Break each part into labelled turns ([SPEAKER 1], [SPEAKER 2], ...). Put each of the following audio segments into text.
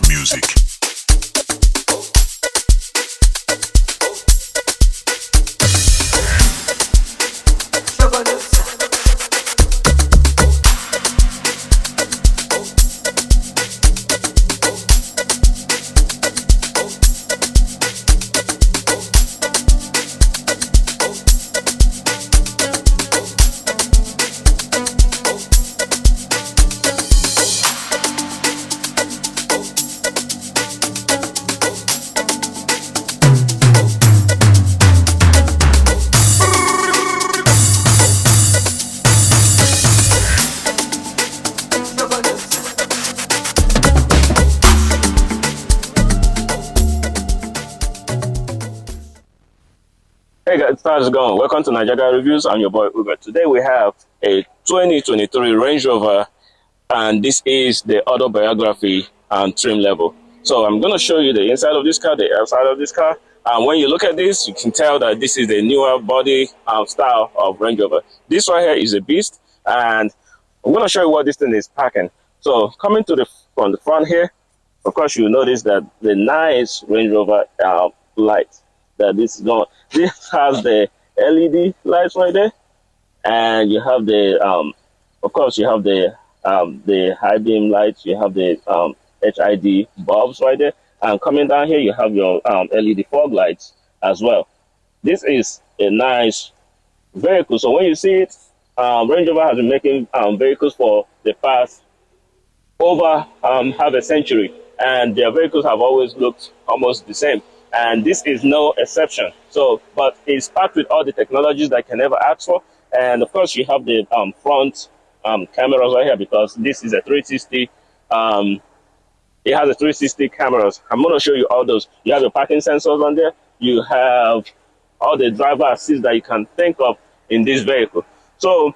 [SPEAKER 1] of music.
[SPEAKER 2] Hey guys, how's it going? Welcome to Nigeria Reviews. I'm your boy Uber. Today we have a 2023 Range Rover, and this is the AutoBiography and trim level. So I'm going to show you the inside of this car, the outside of this car, and when you look at this, you can tell that this is the newer body style of Range Rover. This right here is a beast, and I'm going to show you what this thing is packing. So coming to from the front here, of course you notice that the nice Range Rover lights that this has the LED lights right there, and you have the of course you have the high beam lights, you have the HID bulbs right there, and coming down here you have your LED fog lights as well. This is a nice vehicle. So when you see it, Range Rover has been making vehicles for the past over half a century, and their vehicles have always looked almost the same. And this is no exception. So, but it's packed with all the technologies that I can ever ask for. And of course, you have the front cameras right here, because this is a 360. It has a 360 cameras. I'm going to show you all those. You have the parking sensors on there. You have all the driver assist that you can think of in this vehicle. So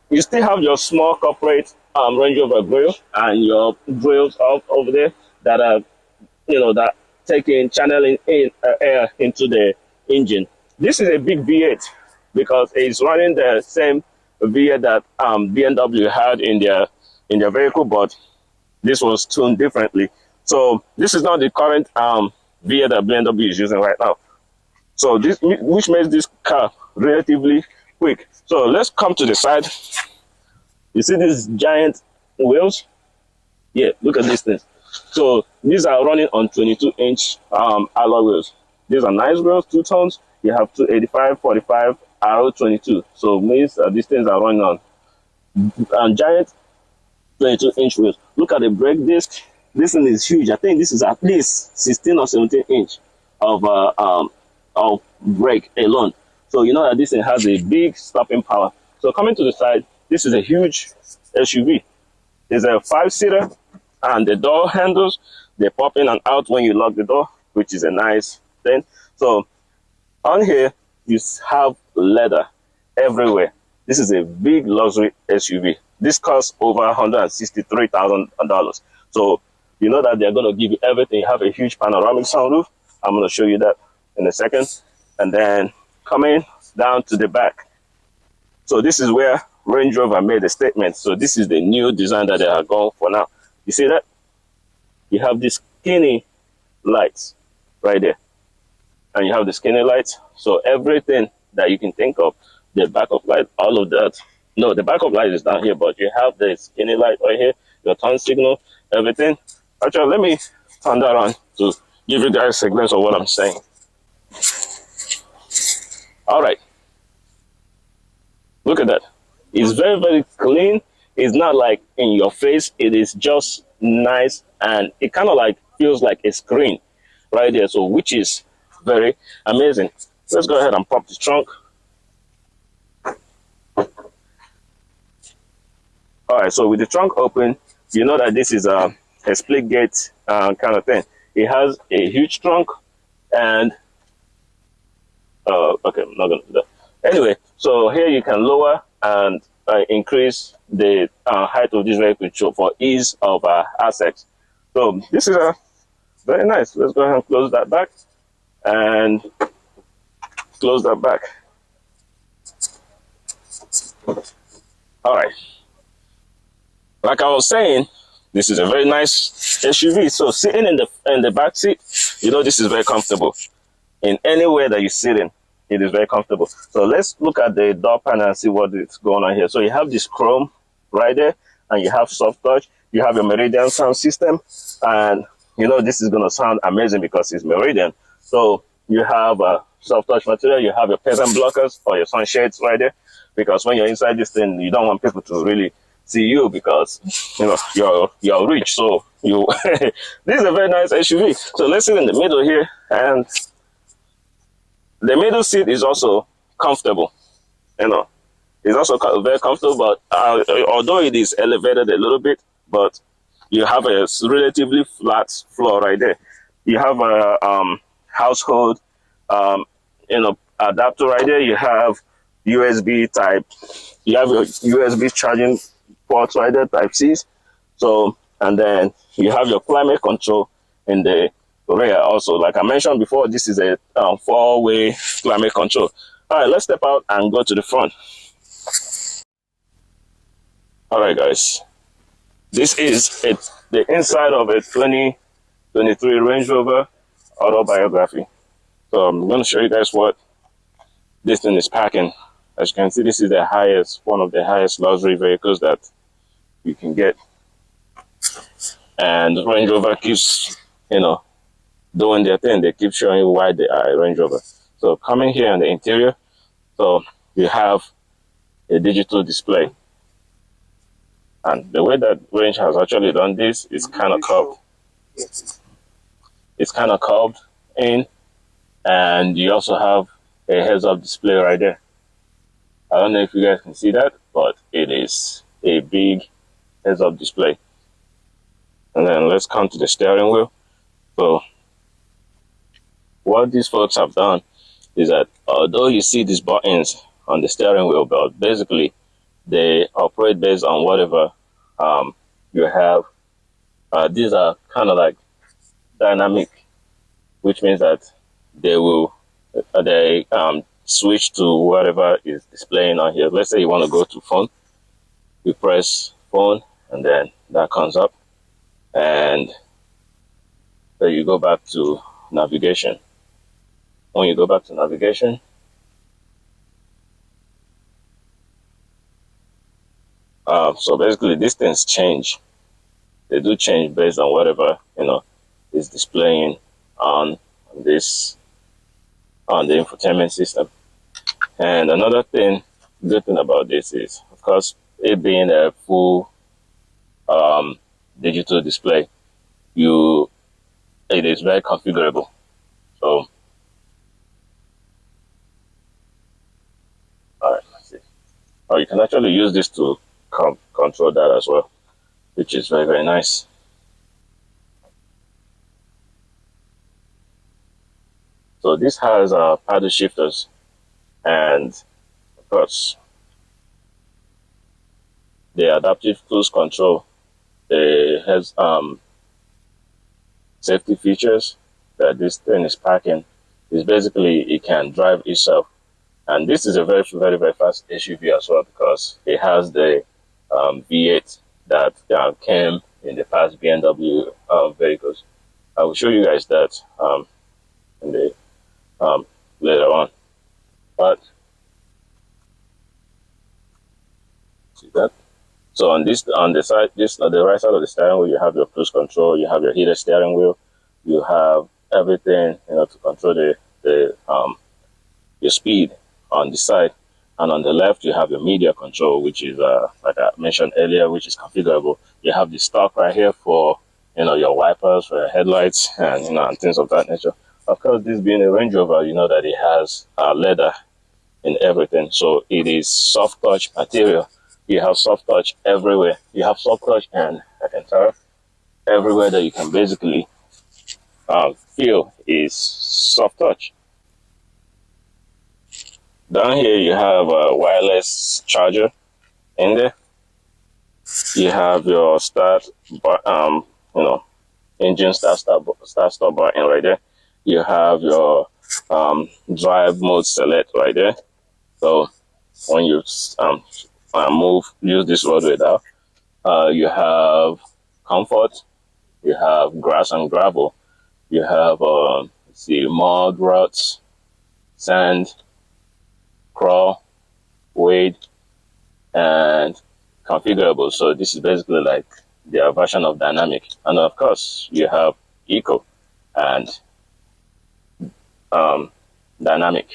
[SPEAKER 2] you still have your small corporate Range Rover grill and your grills up over there that are, that channeling air into the engine. This is a big V8 because it's running the same V8 that BMW had in their vehicle, but this was tuned differently. So this is not the current V8 that BMW is using right now. So which makes this car relatively quick. So let's come to the side. You see these giant wheels? Yeah, look at these things. So these are running on 22-inch alloy wheels. These are nice wheels, 2 tons. You have 285, 45, R22. So means these things are running on giant 22-inch wheels. Look at the brake disc. This thing is huge. I think this is at least 16 or 17 inch of brake alone. So you know that this thing has a big stopping power. So coming to the side, this is a huge SUV. It's a 5-seater. And the door handles, they pop in and out when you lock the door, which is a nice thing. So on here, you have leather everywhere. This is a big luxury SUV. This costs over $163,000. So you know that they're going to give you everything. You have a huge panoramic sunroof. I'm going to show you that in a second. And then coming down to the back. So this is where Range Rover made a statement. So this is the new design that they are going for now. You see that? You have these skinny lights right there. And you have the skinny lights. So everything that you can think of, the backup light, all of that. No, the backup light is down here, but you have the skinny light right here, your turn signal, everything. Actually, let me turn that on to give you guys a glimpse of what I'm saying. All right. Look at that. It's very, very clean. It's not like in your face. It is just nice, and it kind of like feels like a screen right there. So which is very amazing. Let's go ahead and pop the trunk. All right, so with the trunk open, you know that this is a split gate kind of thing. It has a huge trunk, and okay, I'm not gonna do that. Anyway, so here you can lower and increase the height of this vehicle for ease of access. So this is very nice. Let's go ahead and close that back and close that back. All right. Like I was saying, This is a very nice SUV. So sitting in the back seat, you know, this is very comfortable. In anywhere that you sit in, it is very comfortable. So let's look at the door panel and see what is going on here. So you have this chrome right there, and you have soft touch. You have your Meridian sound system, and you know this is going to sound amazing because it's Meridian. So you have a soft touch material. You have your peasant blockers or your sunshades right there, because when you're inside this thing, you don't want people to really see you because you know you're rich. So you this is a very nice SUV. So let's sit in the middle here, and the middle seat is also comfortable. You know, it's also very comfortable, but although it is elevated a little bit, but you have a relatively flat floor right there. You have a household, you know, adapter right there. You have USB type. You have your USB charging ports right there, Type C's. So, and then you have your climate control in the rear also. Like I mentioned before, this is a four-way climate control. All right, let's step out and go to the front. All right, guys. This is the inside of a 2023 Range Rover AutoBiography. So I'm going to show you guys what this thing is packing. As you can see, this is the highest, one of the highest luxury vehicles that you can get. And Range Rover keeps, you know, doing their thing. They keep showing you why they are a Range Rover. So coming here in the interior, so you have a digital display. And the way that Range has actually done this is kind of curved. It's kind of curved in, and you also have a heads-up display right there. I don't know if you guys can see that, but it is a big heads-up display. And then let's come to the steering wheel. So what these folks have done is that although you see these buttons on the steering wheel, but basically they operate based on whatever you have. These are kind of like dynamic, which means that they will switch to whatever is displaying on here. Let's say you want to go to phone, you press phone, and then that comes up, and then you go back to navigation. When you go back to navigation, so basically these things change. They do change based on whatever, you know, is displaying on this, on the infotainment system. And another thing, good thing about this is, of course, it being a full digital display, it is very configurable. So, all right, let's see. Oh, you can actually use this to control that as well, which is very, very nice. So this has paddle shifters, and of course the adaptive cruise control. It has safety features that this thing is packing. Is basically it can drive itself, and this is a very, very, very fast SUV as well, because it has the V8 that came in the past BMW vehicles. I will show you guys that in the later on. But see that? So on the side, on the right side of the steering wheel, you have your cruise control, you have your heated steering wheel, you have everything, you know, to control your speed on the side. And on the left, you have your media control, which is, like I mentioned earlier, which is configurable. You have the stock right here for, you know, your wipers, for your headlights, and, you know, and things of that nature. Of course, this being a Range Rover, you know that it has leather in everything. So it is soft touch material. You have soft touch everywhere. You have soft touch, and I can tell everywhere that you can basically feel is soft touch. Down here, you have a wireless charger in there. You have your start, you know, engine start stop button right there. You have your drive mode select right there. So when you use this roadway now, you have comfort, you have grass and gravel, you have let's see, mud, ruts, sand, crawl, wade, and configurable. So this is basically like their version of dynamic. And of course, you have eco and dynamic.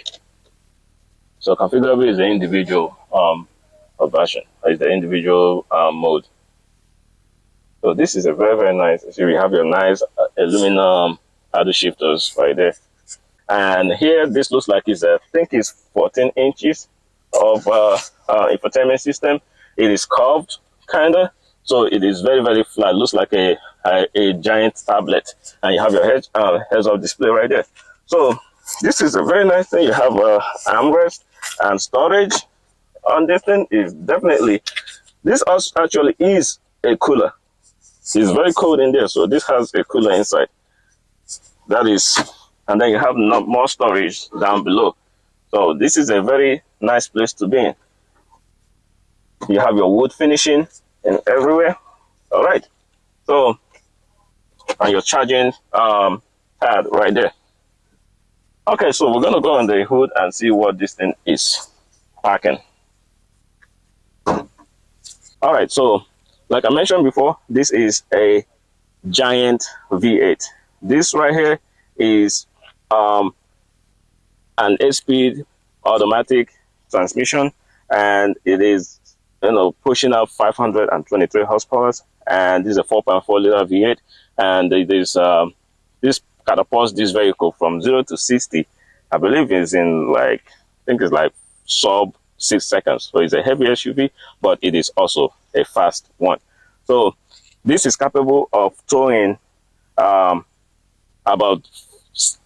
[SPEAKER 2] So configurable is the individual version, is the individual mode. So this is a very, very nice. So you have your nice aluminum paddle shifters right there. And here, this looks like it's, I think it's 14 inches of infotainment system. It is curved, kind of. So it is very, very flat. Looks like a giant tablet. And you have your heads-up display right there. So this is a very nice thing. You have armrest and storage on this thing. Is definitely, this actually is a cooler. It's very cold in there. So this has a cooler inside. That is, and then you have more storage down below. So this is a very nice place to be in. You have your wood finishing and everywhere. All right. So, and your charging pad right there. Okay, so we're gonna go on the hood and see what this thing is packing. All right, so like I mentioned before, this is a giant V8. This right here is an 8-speed automatic transmission, and it is, you know, pushing out 523 horsepower, and this is a 4.4 liter V8, and it is this catapults this vehicle from 0 to 60, I believe, is in like, I think it's like sub 6 seconds. So it's a heavy SUV, but it is also a fast one. So this is capable of towing about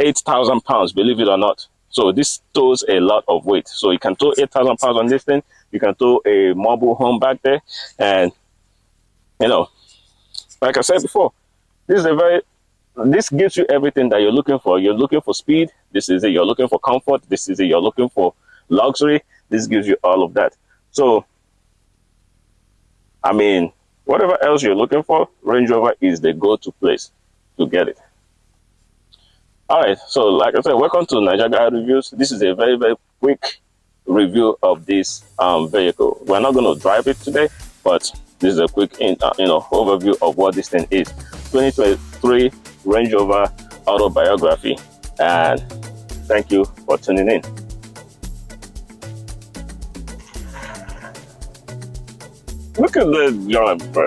[SPEAKER 2] 8,000 pounds, believe it or not. So this tows a lot of weight. So you can tow 8,000 pounds on this thing. You can tow a mobile home back there. And, you know, like I said before, this gives you everything that you're looking for. You're looking for speed. This is it. You're looking for comfort. This is it. You're looking for luxury. This gives you all of that. So, I mean, whatever else you're looking for, Range Rover is the go-to place to get it. All right, so like I said, welcome to Niger Guy Reviews. This is a very, very quick review of this vehicle. We're not going to drive it today, but this is a quick overview of what this thing is. 2023 Range Rover AutoBiography, and thank you for tuning in. Look at the joint, bro.